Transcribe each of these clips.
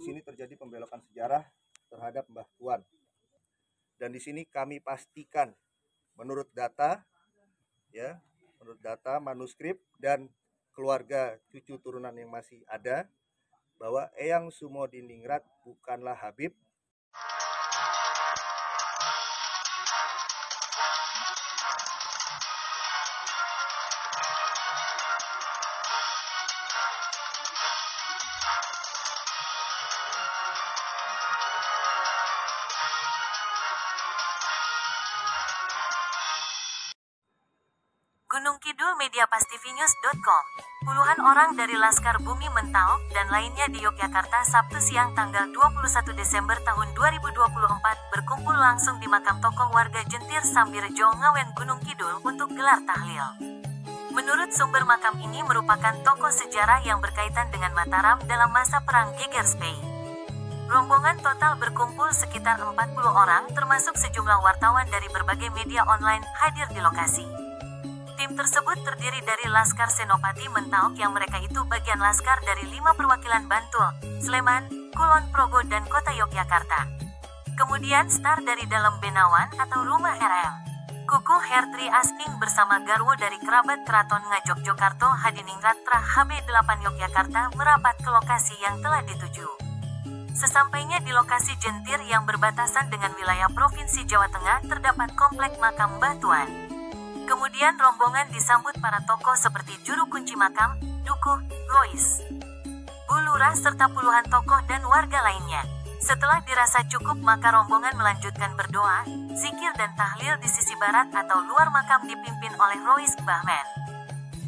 sini terjadi pembelokan sejarah terhadap Mbah Tuan. Dan di sini kami pastikan menurut data manuskrip dan keluarga cucu turunan yang masih ada bahwa Eyang Sumodiningrat bukanlah Habib. Gunung Kidul Mediapastivinews.com. Puluhan orang dari Laskar Bumi Mentau dan lainnya di Yogyakarta Sabtu siang tanggal 21 Desember tahun 2024 berkumpul langsung di makam tokoh warga Jentir Sambirejo Ngawen Gunung Kidul untuk gelar tahlil. Menurut sumber, makam ini merupakan tokoh sejarah yang berkaitan dengan Mataram dalam masa perang Gegerspae. Rombongan total berkumpul sekitar 40 orang termasuk sejumlah wartawan dari berbagai media online hadir di lokasi. Tim tersebut terdiri dari Laskar Senopati Mentau yang mereka itu bagian laskar dari 5 perwakilan Bantul, Sleman, Kulon Progo dan Kota Yogyakarta. Kemudian star dari dalam Benawan atau Rumah RM. Kuku Hertri Asking bersama garwo dari kerabat Keraton Ngajogjokarto Hadiningrat Tra HB8 Yogyakarta merapat ke lokasi yang telah dituju. Sesampainya di lokasi Jentir yang berbatasan dengan wilayah Provinsi Jawa Tengah terdapat komplek makam Mbah Tuan. Kemudian rombongan disambut para tokoh seperti juru kunci makam, dukuh, rois, bulurah serta puluhan tokoh dan warga lainnya. Setelah dirasa cukup maka rombongan melanjutkan berdoa, zikir dan tahlil di sisi barat atau luar makam dipimpin oleh rois Mbah Men.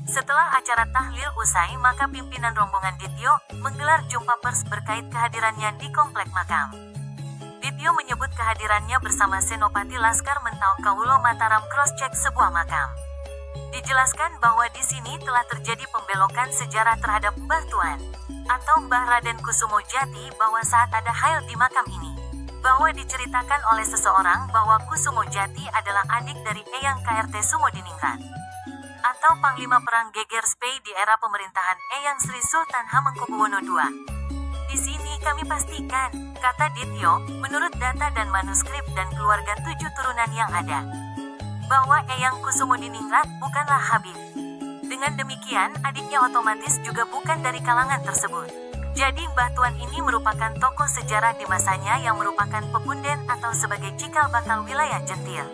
Setelah acara tahlil usai maka pimpinan rombongan Dityo menggelar jumpa pers berkait kehadirannya di komplek makam. Dityo menyebut kehadirannya bersama Senopati Laskar Mentau Kawulo Mataram cross-check sebuah makam. Dijelaskan bahwa di sini telah terjadi pembelokan sejarah terhadap Mbah Tuan atau Mbah Raden Kusumo Jati bahwa saat ada hail di makam ini, bahwa diceritakan oleh seseorang bahwa Kusumo Jati adalah adik dari Eyang KRT Sumodiningrat atau Panglima Perang Gegerspae di era pemerintahan Eyang Sri Sultan Hamengkubuwono II. Di sini kami pastikan, kata Dityo, menurut data dan manuskrip dan keluarga 7 turunan yang ada, bahwa Eyang Kusumodiningrat bukanlah Habib. Dengan demikian, adiknya otomatis juga bukan dari kalangan tersebut. Jadi Mbah Tuan ini merupakan tokoh sejarah di masanya yang merupakan pepunden atau sebagai cikal bakal wilayah Jentir,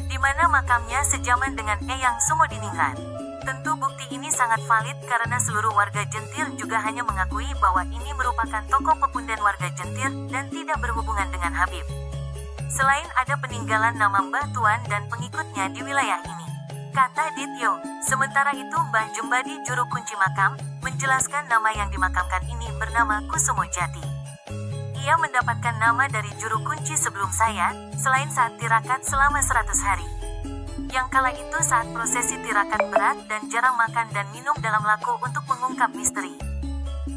di mana makamnya sejaman dengan Eyang Sumodiningrat. Tentu bukti ini sangat valid karena seluruh warga Jentir juga hanya mengakui bahwa ini merupakan tokoh pepunden warga Jentir dan tidak berhubungan dengan Habib. Selain ada peninggalan nama Mbah Tuan dan pengikutnya di wilayah ini, kata Dityo. Sementara itu Mbah Jumbadi juru kunci makam menjelaskan nama yang dimakamkan ini bernama Kusumo Jati. Ia mendapatkan nama dari juru kunci sebelum saya, selain saat tirakat selama 100 hari. Yang kala itu saat prosesi tirakat berat dan jarang makan dan minum dalam laku untuk mengungkap misteri.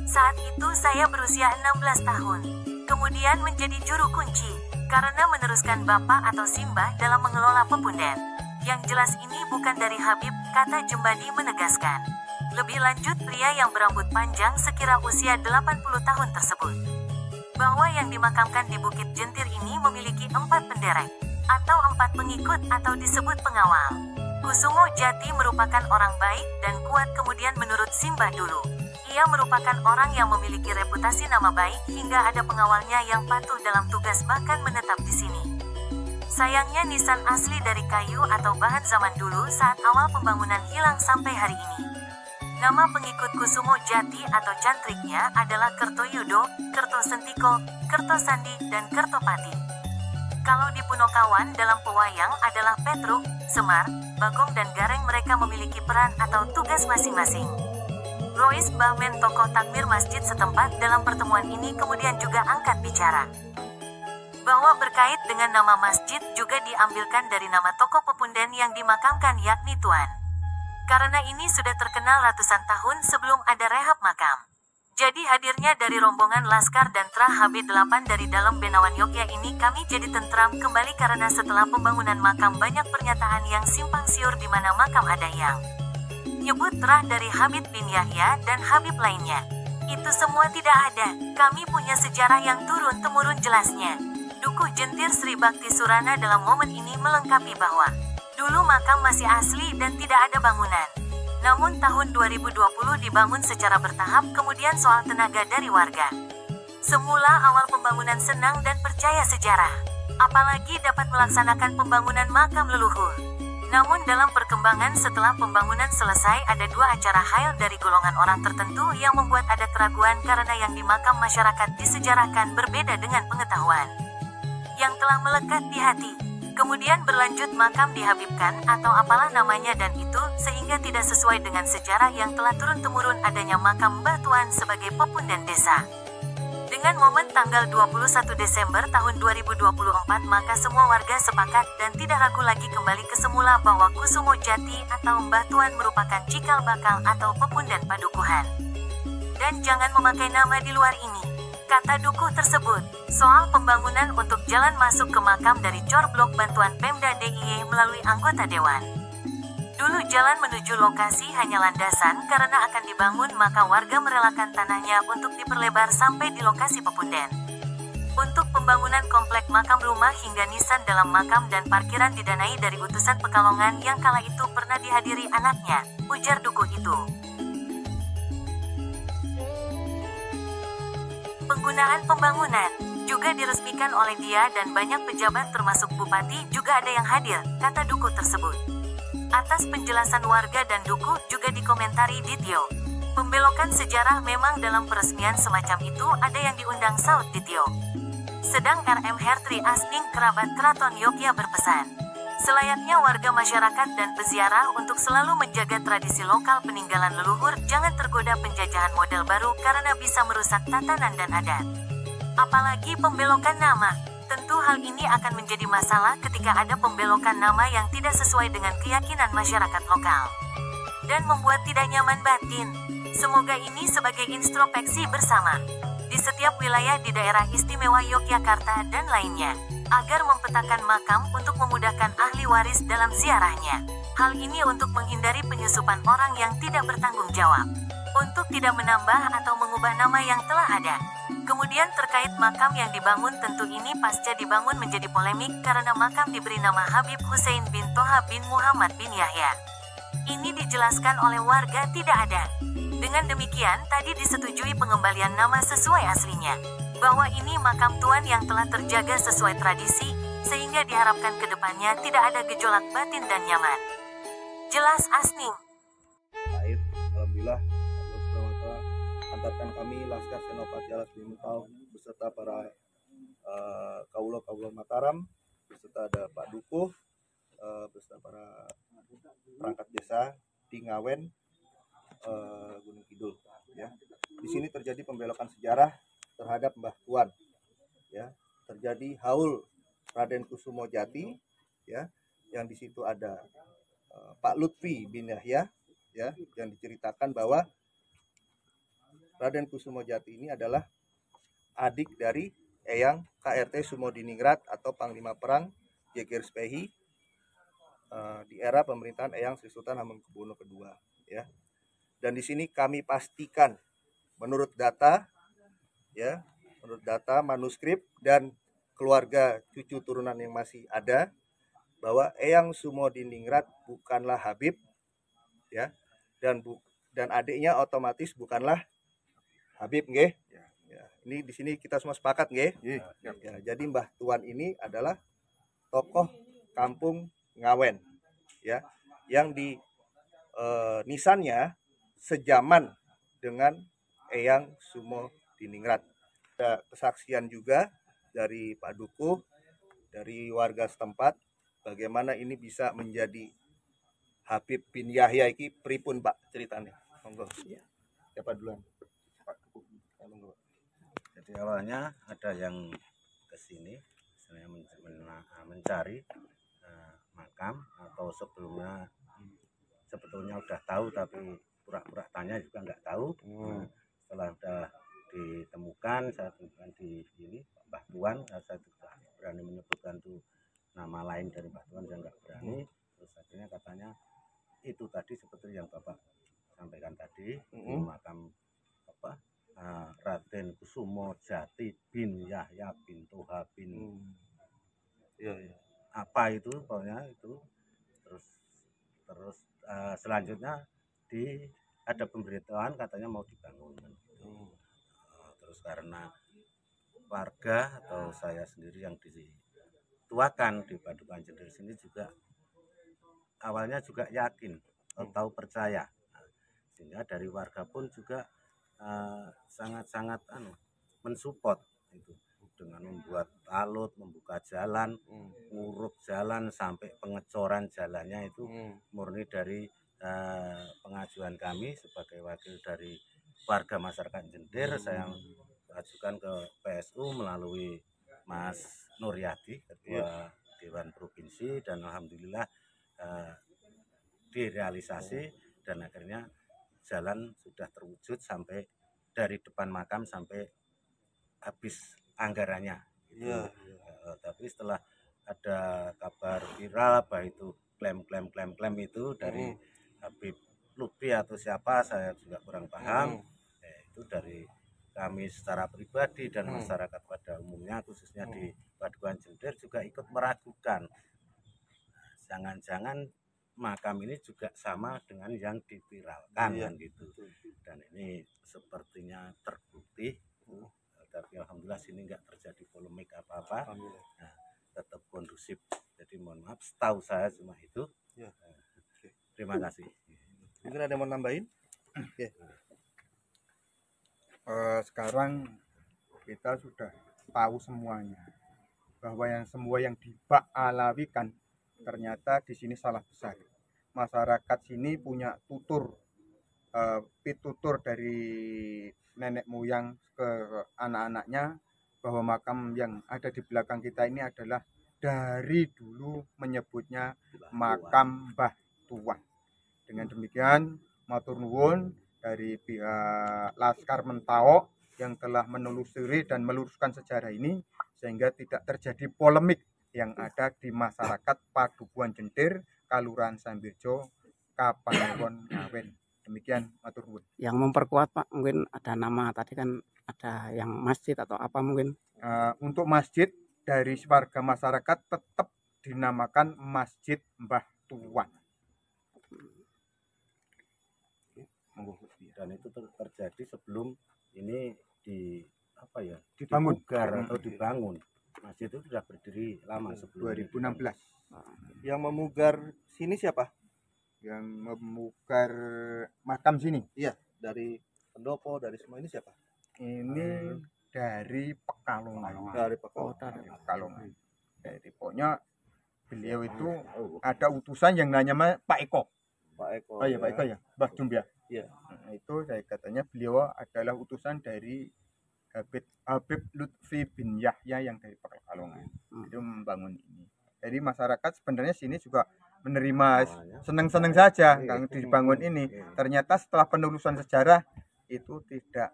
Saat itu saya berusia 16 tahun. Kemudian menjadi juru kunci, karena meneruskan bapak atau simbah dalam mengelola pepunden. Yang jelas ini bukan dari Habib, kata Jumbadi menegaskan. Lebih lanjut pria yang berambut panjang sekira usia 80 tahun tersebut, bahwa yang dimakamkan di Bukit Jentir ini memiliki 4 penderek atau 4 pengikut atau disebut pengawal. Kusumo Jati merupakan orang baik dan kuat. Kemudian menurut simbah dulu, ia merupakan orang yang memiliki reputasi nama baik hingga ada pengawalnya yang patuh dalam tugas bahkan menetap di sini. Sayangnya nisan asli dari kayu atau bahan zaman dulu saat awal pembangunan hilang sampai hari ini. Nama pengikut Kusumo Jati atau cantriknya adalah Kertoyudo, Kertosentiko, Kertosandi, dan Kertopati. Kalau di Punokawan dalam pewayang adalah Petruk, Semar, Bagong dan Gareng. Mereka memiliki peran atau tugas masing-masing. Rois Mbah Men tokoh takmir masjid setempat dalam pertemuan ini kemudian juga angkat bicara bahwa berkait dengan nama masjid juga diambilkan dari nama tokoh pepunden yang dimakamkan yakni Tuan. Karena ini sudah terkenal ratusan tahun sebelum ada rehab makam. Jadi hadirnya dari rombongan Laskar dan Tra HB8 dari dalam Benawan Yogya ini kami jadi tentram kembali karena setelah pembangunan makam banyak pernyataan yang simpang siur di mana makam ada yang nyebut Tra dari Habib bin Yahya dan Habib lainnya. Itu semua tidak ada. Kami punya sejarah yang turun-temurun jelasnya. Dukuh Jentir Sri Bakti Surana dalam momen ini melengkapi bahwa dulu makam masih asli dan tidak ada bangunan. Namun tahun 2020 dibangun secara bertahap, kemudian soal tenaga dari warga. Semula awal pembangunan senang dan percaya sejarah. Apalagi dapat melaksanakan pembangunan makam leluhur. Namun dalam perkembangan setelah pembangunan selesai ada dua acara khail dari golongan orang tertentu yang membuat ada keraguan karena yang di makam masyarakat disejarahkan berbeda dengan pengetahuan yang telah melekat di hati. Kemudian berlanjut makam dihabibkan atau apalah namanya dan itu sehingga tidak sesuai dengan sejarah yang telah turun-temurun adanya makam Mbah Tuan sebagai pepundan desa. Dengan momen tanggal 21 Desember tahun 2024 maka semua warga sepakat dan tidak ragu lagi kembali ke semula bahwa Kusumo Jati atau Mbah Tuan merupakan cikal bakal atau pepundan padukuhan. Dan jangan memakai nama di luar ini, kata dukuh tersebut. Soal pembangunan untuk jalan masuk ke makam dari Cor Blok bantuan Pemda DIY melalui anggota Dewan. Dulu jalan menuju lokasi hanya landasan karena akan dibangun maka warga merelakan tanahnya untuk diperlebar sampai di lokasi pepundan. Untuk pembangunan komplek makam rumah hingga nisan dalam makam dan parkiran didanai dari utusan Pekalongan yang kala itu pernah dihadiri anaknya, ujar dukuh itu. Penggunaan pembangunan juga diresmikan oleh dia dan banyak pejabat termasuk bupati juga ada yang hadir, kata dukuh tersebut. Atas penjelasan warga dan dukuh juga dikomentari Dityo. Pembelokan sejarah memang dalam peresmian semacam itu ada yang diundang saut Dityo. Sedang RM Hertri Asning kerabat Keraton Yogya berpesan, selayaknya warga masyarakat dan peziarah untuk selalu menjaga tradisi lokal peninggalan leluhur, jangan tergoda penjajahan model baru karena bisa merusak tatanan dan adat. Apalagi pembelokan nama. Tentu hal ini akan menjadi masalah ketika ada pembelokan nama yang tidak sesuai dengan keyakinan masyarakat lokal dan membuat tidak nyaman batin. Semoga ini sebagai introspeksi bersama di setiap wilayah di daerah istimewa Yogyakarta dan lainnya, agar mempetakan makam untuk memudahkan ahli waris dalam ziarahnya. Hal ini untuk menghindari penyusupan orang yang tidak bertanggung jawab, untuk tidak menambah atau mengubah nama yang telah ada. Kemudian terkait makam yang dibangun, tentu ini pasca dibangun menjadi polemik karena makam diberi nama Habib Hussein bin Toha bin Muhammad bin Yahya. Ini dijelaskan oleh warga tidak ada. Dengan demikian tadi disetujui pengembalian nama sesuai aslinya, bahwa ini makam tuan yang telah terjaga sesuai tradisi, sehingga diharapkan ke depannya tidak ada gejolak batin dan nyaman. Jelas Asning. Baik, alhamdulillah Allah SWT antarkan kami Laskar Senopati Alas Bintau beserta para kaulo Mataram, beserta ada Pak Dukuh, beserta para perangkat desa di Ngawen, Gunung Kidul. Ya, di sini terjadi pembelokan sejarah terhadap Mbah Tuan. Ya, terjadi haul Raden Kusumo Jati. Ya, yang di situ ada Pak Lutfi bin Yahya. Ya, yang diceritakan bahwa Raden Kusumo Jati ini adalah adik dari Eyang KRT Sumodiningrat atau Panglima Perang Jegerspehi di era pemerintahan Eyang Sri Sultan Hamengkubuwono II. Ya, dan di sini kami pastikan menurut data, ya, menurut data manuskrip dan keluarga cucu turunan yang masih ada, bahwa Eyang Sumodiningrat bukanlah Habib, ya, dan adiknya otomatis bukanlah Habib, nggih. Ya, ini di sini kita semua sepakat, nggih. Ya, jadi Mbah Tuan ini adalah tokoh kampung Ngawen, ya, yang di nisannya sejaman dengan Eyang Sumodiningrat. Ada kesaksian juga dari Pak Dukuh, dari warga setempat, bagaimana ini bisa menjadi Habib bin Yahya iki pripun Pak ceritanya? Monggo. Siapa duluan? Pak Dukuh. Monggo. Jadi awalnya ada yang ke sini mencari makam, atau sebelumnya sebetulnya udah tahu tapi pura-pura tanya juga nggak tahu. Setelah udah ditemukan, saya temukan di sini Mbah Tuan, saya tidak berani menyebutkan tuh nama lain dari Mbah Tuan, saya nggak berani. Terus akhirnya katanya itu tadi seperti yang Bapak sampaikan tadi, di makam Jati bin Yahya bin Toha bin Iya, iya. apa itu pokoknya itu. Terus selanjutnya ada pemberitahuan katanya mau dibangun. Terus karena warga atau saya sendiri yang dituakan di Padukuhan Jender sini juga awalnya juga yakin atau percaya. Sehingga dari warga pun juga sangat-sangat mensupport itu dengan membuat alut, membuka jalan, nguruk jalan sampai pengecoran jalannya itu murni dari pengajuan kami sebagai wakil dari warga masyarakat Jender. Saya ajukan ke PSU melalui Mas Nuryadi, Ketua Dewan Provinsi, dan alhamdulillah direalisasi dan akhirnya jalan sudah terwujud sampai dari depan makam sampai habis anggarannya. Iya. Tapi setelah ada kabar viral apa itu klaim itu dari Habib Lutfi atau siapa, saya juga kurang paham. Itu dari kami secara pribadi dan masyarakat pada umumnya khususnya di Padukuhan Jender juga ikut meragukan. Jangan-jangan makam ini juga sama dengan yang diviralkan kan gitu. Dan ini sepertinya terbukti. Tapi alhamdulillah sini nggak terjadi polemik apa-apa. Nah, tetap kondusif. Jadi mohon maaf, setahu saya cuma itu. Terima kasih. Mungkin ada yang mau nambahin? Sekarang kita sudah tahu semuanya bahwa semua yang Pak Alawi kan ternyata di sini salah besar. Masyarakat sini punya pitutur dari nenek moyang ke anak-anaknya bahwa makam yang ada di belakang kita ini adalah dari dulu menyebutnya makam Mbah Tuan. Dengan demikian matur nuwun dari pihak Laskar Mentawok yang telah menelusuri dan meluruskan sejarah ini sehingga tidak terjadi polemik yang ada di masyarakat Padukuhan Jender, Kalurahan Sambirjo, Kapanewon Ngawen. Demikian matur nuwun. Yang memperkuat Pak, mungkin ada nama tadi kan ada yang masjid atau apa mungkin? Untuk masjid dari warga masyarakat tetap dinamakan Masjid Mbah Tuan. Dan itu terjadi sebelum ini Dibangun atau dibangun. Masjid itu sudah berdiri lama sebelum 2016. Yang memugar sini siapa? Yang memugar makam sini. Iya, dari pendopo, dari semua ini siapa? Ini dari Pekalongan. Dari Pekalongan. Jadi pokoknya beliau itu ada utusan yang namanya Pak Eko. Pak Eko. Oh iya Pak Eko ya, Mbah Jumbia. Iya. Nah, itu saya katanya beliau adalah utusan dari Habib Lutfi bin Yahya yang dari Pekalongan. Itu membangun ini. Jadi masyarakat sebenarnya sini juga menerima senang-senang saja yang dibangun ini. Ternyata setelah penelusuran sejarah itu tidak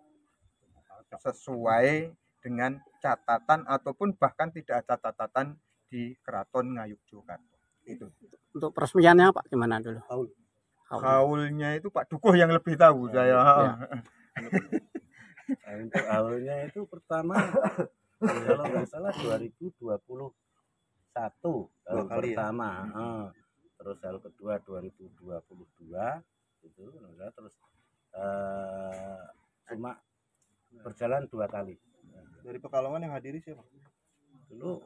sesuai dengan catatan ataupun bahkan tidak ada catatan di Keraton Ngayogyakarta. Itu. Untuk peresmiannya Pak gimana dulu? Haulnya itu Pak Dukuh yang lebih tahu saya. Ya. Untuk haulnya itu pertama kalau nggak salah 2021 tahun pertama. Terus hal kedua 2022 itu terus cuma berjalan 2 kali. Dari Pekalongan yang hadiri siapa? Dulu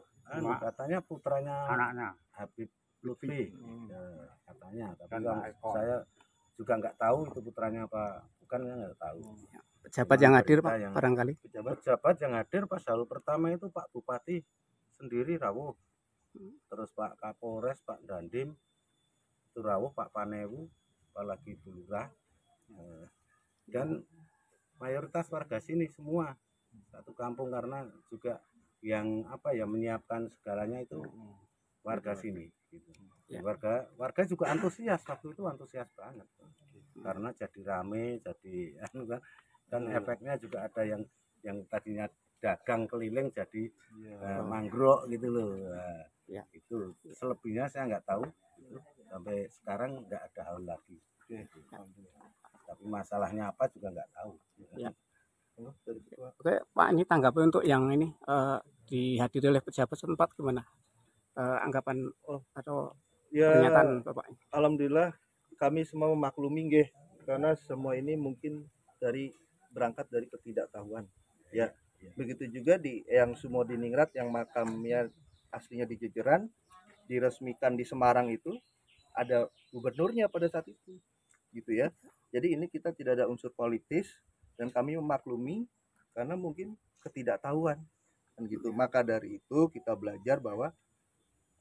katanya putranya Anaknya Habib Lutfi katanya, tapi saya juga nggak tahu itu putranya apa bukan, nggak tahu. pejabat yang hadir Pak barangkali. Pejabat yang hadir pas haul pertama itu Pak Bupati sendiri rawuh, terus Pak Kapolres, Pak Dandim itu rawuh, Pak Panewu, apalagi Bu Lurah, dan mayoritas warga sini semua satu kampung, karena juga yang menyiapkan segalanya itu warga sini gitu. Warga juga antusias waktu itu, antusias banget karena jadi rame, jadi dan efeknya juga ada yang tadinya dagang keliling jadi manggrok gitu loh. Itu selebihnya saya nggak tahu gitu. Sampai sekarang nggak ada hal lagi gitu. Tapi masalahnya apa juga nggak tahu. Dari ketua. Oke, Pak, ini tanggapi untuk yang ini dihadiri oleh pejabat setempat gimana? Anggapan atau Ya, pernyataan Bapak? alhamdulillah kami semua memaklumi nggih, karena semua ini mungkin berangkat dari ketidaktahuan. Ya, begitu juga di yang Sumo di Ningrat yang makamnya aslinya di Jejeran, diresmikan di Semarang itu ada gubernurnya pada saat itu, gitu ya. Jadi ini kita tidak ada unsur politis dan kami memaklumi karena mungkin ketidaktahuan kan gitu. Maka dari itu kita belajar bahwa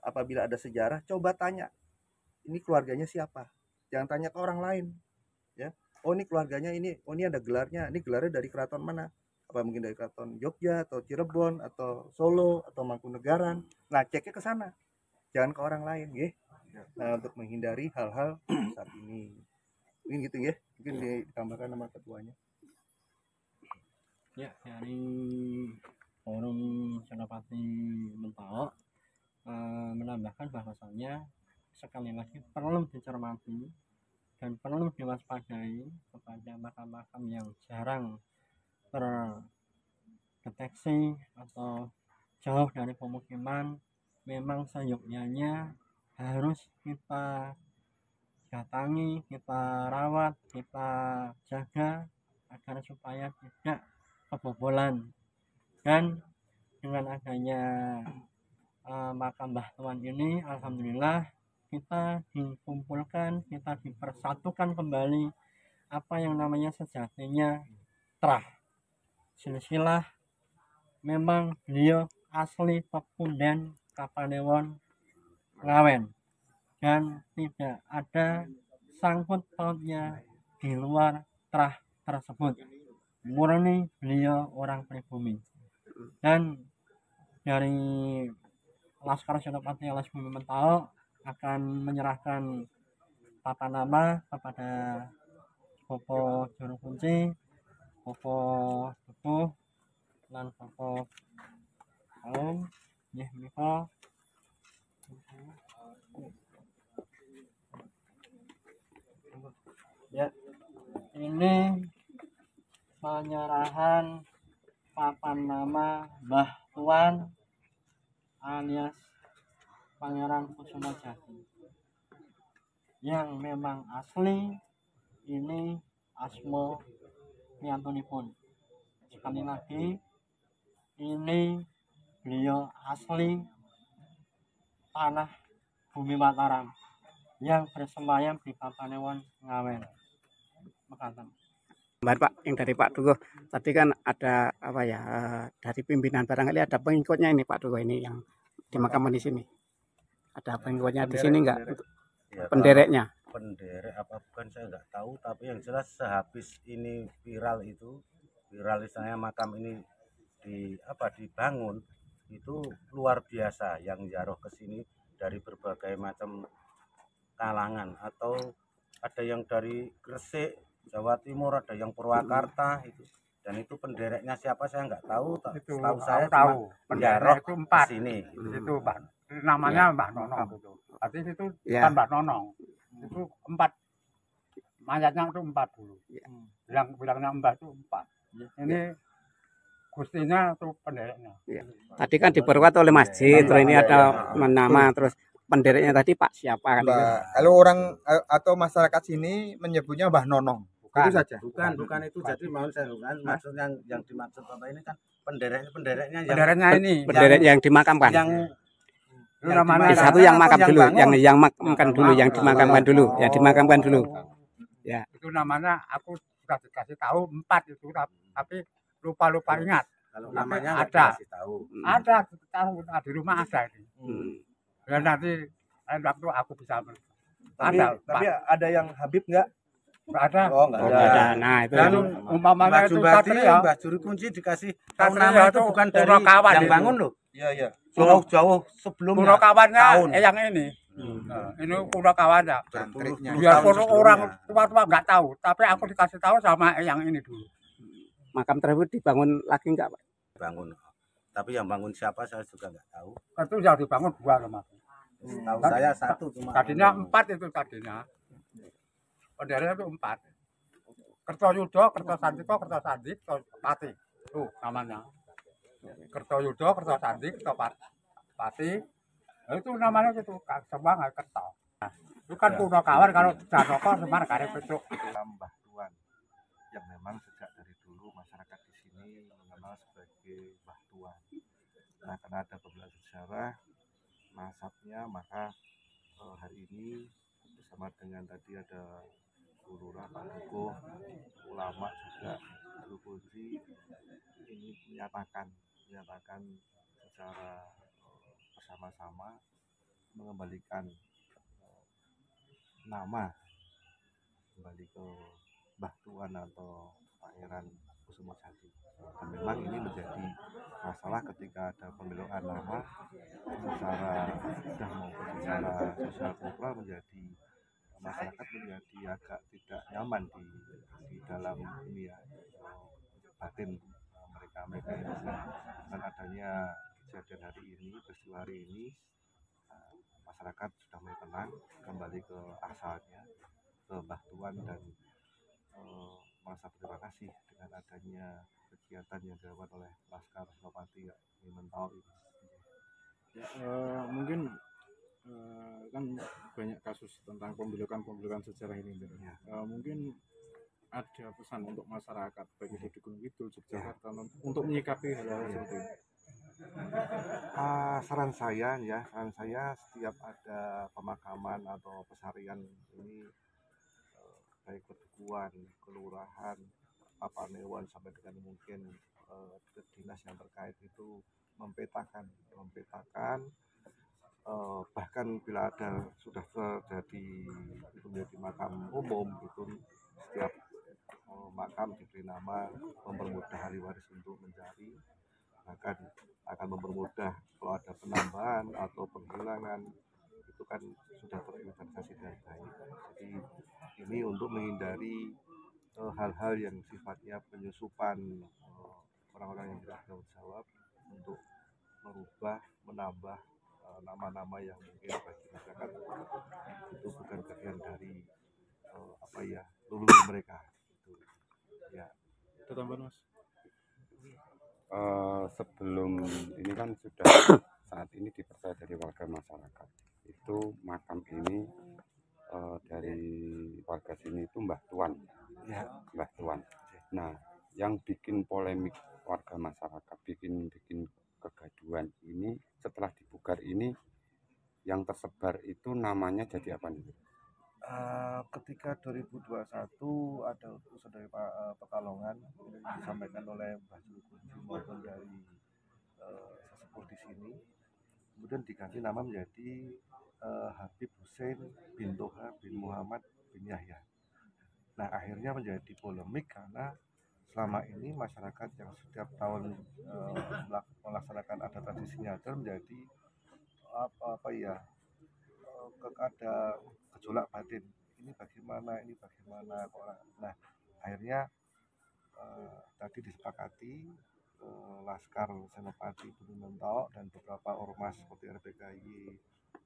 apabila ada sejarah, coba tanya ini keluarganya siapa, jangan tanya ke orang lain ya. Oh ini keluarganya ini, oh ini ada gelarnya, ini gelarnya dari keraton mana, apa mungkin dari keraton Jogja atau Cirebon atau Solo atau Mangkunegaran. Nah ceknya ke sana, jangan ke orang lain ya. Nah untuk menghindari hal-hal saat ini mungkin gitu ya, mungkin ditambahkan nama ketuanya. Ya, dari forum Senopati Mentau menambahkan bahwasannya sekali lagi perlu dicermati dan perlu diwaspadai kepada makam-makam yang jarang terdeteksi atau jauh dari pemukiman. Memang seyogyanya harus kita datangi, kita rawat, kita jaga agar supaya tidak kebobolan. Dan dengan adanya makam Mbah Tuan ini, alhamdulillah kita dikumpulkan, kita dipersatukan kembali apa yang namanya sejatinya terah silsilah. Memang beliau asli Pepunden Kapanewon Ngawen dan tidak ada sangkut pautnya di luar terah tersebut. Murni beliau orang pribumi. Dan dari Laskar Senopati Alas Bumi Mentau akan menyerahkan tata nama kepada Bapak Juru Kunci, Bapak Dukuh, dan Bapak Om. Ya, ini penyerahan papan nama Mbah Tuan alias Pangeran Kusumo Jati yang memang asli. Ini asmo piyantunipun. Sekali lagi, ini beliau asli tanah bumi Mataram yang bersemayam di Papanewon Ngawen. Mekaten. Pak, yang dari Pak Dukuh tadi kan ada apa ya, dari pimpinan barangkali ada pengikutnya ini Pak Dukuh ini yang dimakamkan di sini. Ada pengikutnya di sini enggak? Ya, Pendereknya. Penderek apa bukan saya nggak tahu, tapi yang jelas sehabis ini viral istilahnya makam ini dibangun itu luar biasa, yang jaroh ke sini dari berbagai macam kalangan, atau ada yang dari Gresik, Jawa Timur, ada yang Purwakarta itu. Dan itu pendereknya siapa saya nggak tahu. Itu tahu saya tahu penderek itu 4 sini. itu namanya Mbah Nonong itu. Artinya itu bukan Mbah Nonong. Itu 4 mayatnya itu 4 dulu. Yang bilangnya Mbah itu 4. Ini gustinya itu pendereknya. Tadi kan diperkuat oleh masjid, terus ini ada nama, terus pendereknya tadi Pak siapa kan? Kalau orang atau masyarakat sini menyebutnya Mbah Nonong. Itu saja. Bukan itu. Jadi mau saya maksud yang dimaksud Bapak ini kan pendereknya ini. Penderek yang dimakamkan. Namanya Satu yang makam dulu, yang makamkan dulu, yang dimakamkan dulu, Ya. Itu namanya aku sudah dikasih tahu 4 itu, tapi lupa ingat. Kalau namanya ada. dikasih tahu. Ada di rumah ada ini. Dan nanti waktu aku bisa. Tapi ada yang Habib nggak? Nggak ada. Oh nggak ada. Nah itu. Dan umpamanya itu Satria, Mbah Juru Kunci dikasih tahu Satria nama itu itu bukan dari Punokawan yang itu. bangun loh. Iya. Jauh sebelumnya. Punokawannya tahun. yang ini. Ini Punokawannya. Santriknya. Biarpun orang tua-tua nggak tahu, tapi aku dikasih tahu sama yang ini dulu. Makam tersebut dibangun lagi enggak Pak? Bangun. Tapi yang bangun siapa saya juga nggak tahu. Itu yang dibangun 2 rumah. Tahu saya 1 cuma. Tadinya 4 itu tadinya. Pendernya itu 4. Kertoyuda, Kertosandika, Kertosandik, Kertopati. Tuh namanya. Kertoyuda, Kertosandi, Kertopati. Nah, itu namanya gitu. Semua nggak Kerto. Itu kan kuno kawan kalau Janaka Semar Karep Pecuk. Mbah Tuan yang memang sejak dari dulu masyarakat di sini mengenal sebagai Mbah Tuan. Nah, karena ada pembelajaran sejarah nasabnya, maka hari ini bersama dengan tadi ada Lurah, Pak Dukuh, ulama juga, guru kunci, ini menyatakan secara bersama-sama mengembalikan nama kembali ke Mbah Tuan atau Pangeran Kusumo Jati. Dan memang ini menjadi masalah ketika ada pembelokan nama secara sudah maupun secara sosial kultural, menjadi masyarakat menjadi agak tidak nyaman di dalam ini ya, batin mereka ini. Dengan adanya kejadian hari ini, peristiwa hari ini, masyarakat sudah mulai tenang, kembali ke asalnya, ke Mbah Tuan, dan merasa terima kasih dengan adanya kegiatan yang dilakukan oleh Laskar Senopati Mentau ini. Ya, mungkin kan banyak kasus tentang pembelokan sejarah ini. Ya. Mungkin ada pesan untuk masyarakat baik itu di Gunung Kidul, Yogyakarta, untuk menyikapi hal-hal seperti ini. Saran saya setiap ada pemakaman atau pesarian ini, baik pedukuhan, kelurahan, papanewan sampai dengan mungkin dinas yang terkait itu mempetakan, bahkan bila ada sudah terjadi itu menjadi makam umum, itu setiap makam diberi nama, mempermudah ahli waris untuk mencari, bahkan akan mempermudah kalau ada penambahan atau penghilangan, itu kan sudah terinventarisasi dengan baik. Jadi ini untuk menghindari hal-hal yang sifatnya penyusupan orang-orang yang tidak bertanggung jawab untuk merubah, menambah nama-nama yang mungkin bagi masyarakat itu bukan bagian dari leluhur mereka. Itu ya. Ada tambahan, Mas? Sebelum ini kan sudah saat ini dipercaya dari warga masyarakat itu makam ini dari warga sini itu Mbah Tuan, ya, Mbah Tuan. Nah, yang bikin polemik warga masyarakat, bikin kegaduhan ini setelah dipugar ini, yang tersebar itu namanya jadi apa nih? Ketika 2021 ada utusan dari Pekalongan disampaikan oleh Mbah Julukunci maupun dari sesepuh di sini, kemudian diganti nama menjadi Habib Hussein bin Toha bin Muhammad bin Yahya. Nah, akhirnya menjadi polemik karena selama ini masyarakat yang setiap tahun melaksanakan adat tradisinya menjadi ada gejolak batin, ini bagaimana nah, akhirnya tadi disepakati Laskar Senopati Bumi Mentau dan beberapa ormas seperti RPKI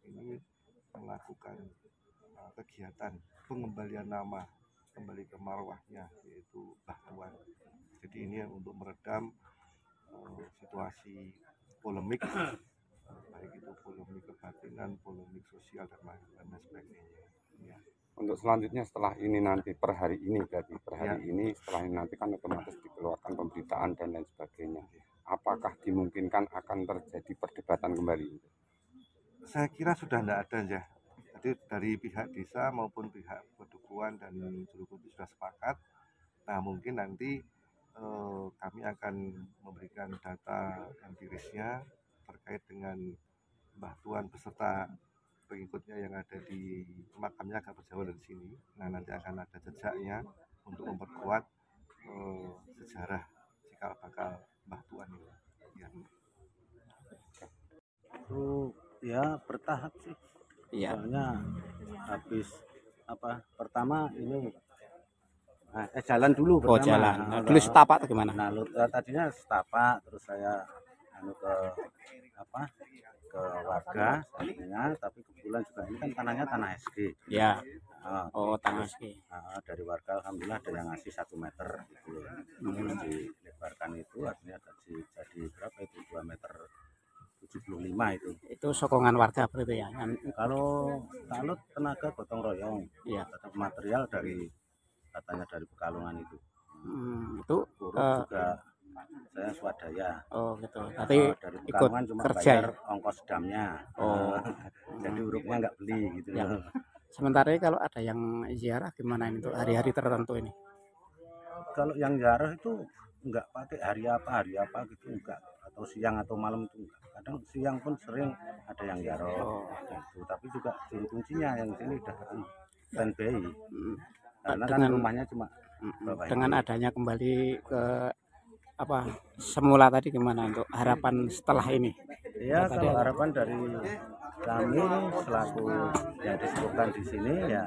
ini melakukan kegiatan pengembalian nama kembali ke marwahnya, yaitu Mbah Tuan. Jadi ini untuk meredam situasi polemik, baik itu polemik kebatinan, polemik sosial dan sebagainya. Ya. Untuk selanjutnya setelah ini nanti per hari ini ini setelah ini nanti kan otomatis dikeluarkan pemberitaan dan lain sebagainya. Apakah dimungkinkan akan terjadi perdebatan kembali? Saya kira sudah tidak ada ya. Jadi dari pihak desa maupun pihak pedukuhan dan Julukunci sudah sepakat. Nah, mungkin nanti kami akan memberikan data empirisnya terkait dengan Mbah Tuan beserta pengikutnya yang ada di makamnya agak berjauh dari sini. Nah, nanti akan ada jejaknya untuk memperkuat sejarah cikal bakal Mbah Tuan ini. Ya. Itu ya bertahap sih. Iya. Soalnya habis pertama ini jalan dulu pertama. Jalan. Nah, dulu setapak atau gimana? Nah, tadinya setapak, terus saya anu ke apa ke warga sebenarnya, tapi kebetulan juga ini kan tanahnya tanah SG. Ya. Nah, Oh, tanah SG. dari warga alhamdulillah ada yang ngasih 1 meter gitu loh. Terus dilebarkan itu artinya jadi berapa itu 2 meter 75 itu. Itu sokongan warga berarti ya. Kalau tenaga gotong royong, Iya. tetap material dari katanya dari Pekalongan itu. Itu Kurut juga saya swadaya. oh gitu. Tapi Dari ikut Pekalongan cuma kerja bayar ya. ongkos damnya. Oh. Jadi urupnya nggak beli gitu Ya. loh. Sementara kalau ada yang ziarah gimana ini untuk hari-hari tertentu ini? Kalau yang ziarah itu nggak pakai hari apa gitu enggak, atau siang atau malam itu enggak. Kadang siang pun sering ada yang ziarah gitu. Tapi juga juru kuncinya yang sini udah standby. Karena kan rumahnya cuma bawah Dengan ini. adanya kembali ke apa semula tadi gimana untuk harapan setelah ini? Ya kalau harapan dari kami selaku yang disebutkan di sini ya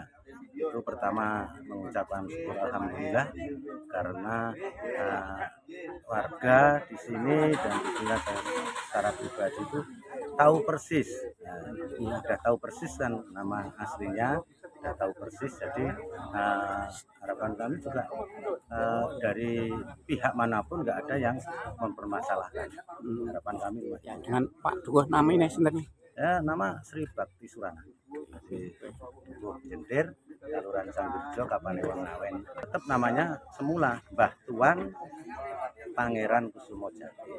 itu pertama mengucapkan syukur alhamdulillah karena warga di sini dan juga secara pribadi itu tahu persis, sudah tahu persis kan nama aslinya, sudah tahu persis. Jadi harapan kami juga dari pihak manapun nggak ada yang mempermasalahkan. Harapan kami Ya, dengan Pak Dukuh nama ini sebenarnya. ya nama Sri Bakti Surana di Dukuh Jentir, Kelurahan Sambirjo, Kapanewon Ngawen. Tetap namanya semula Mbah Tuan Pangeran Kusumo Jati.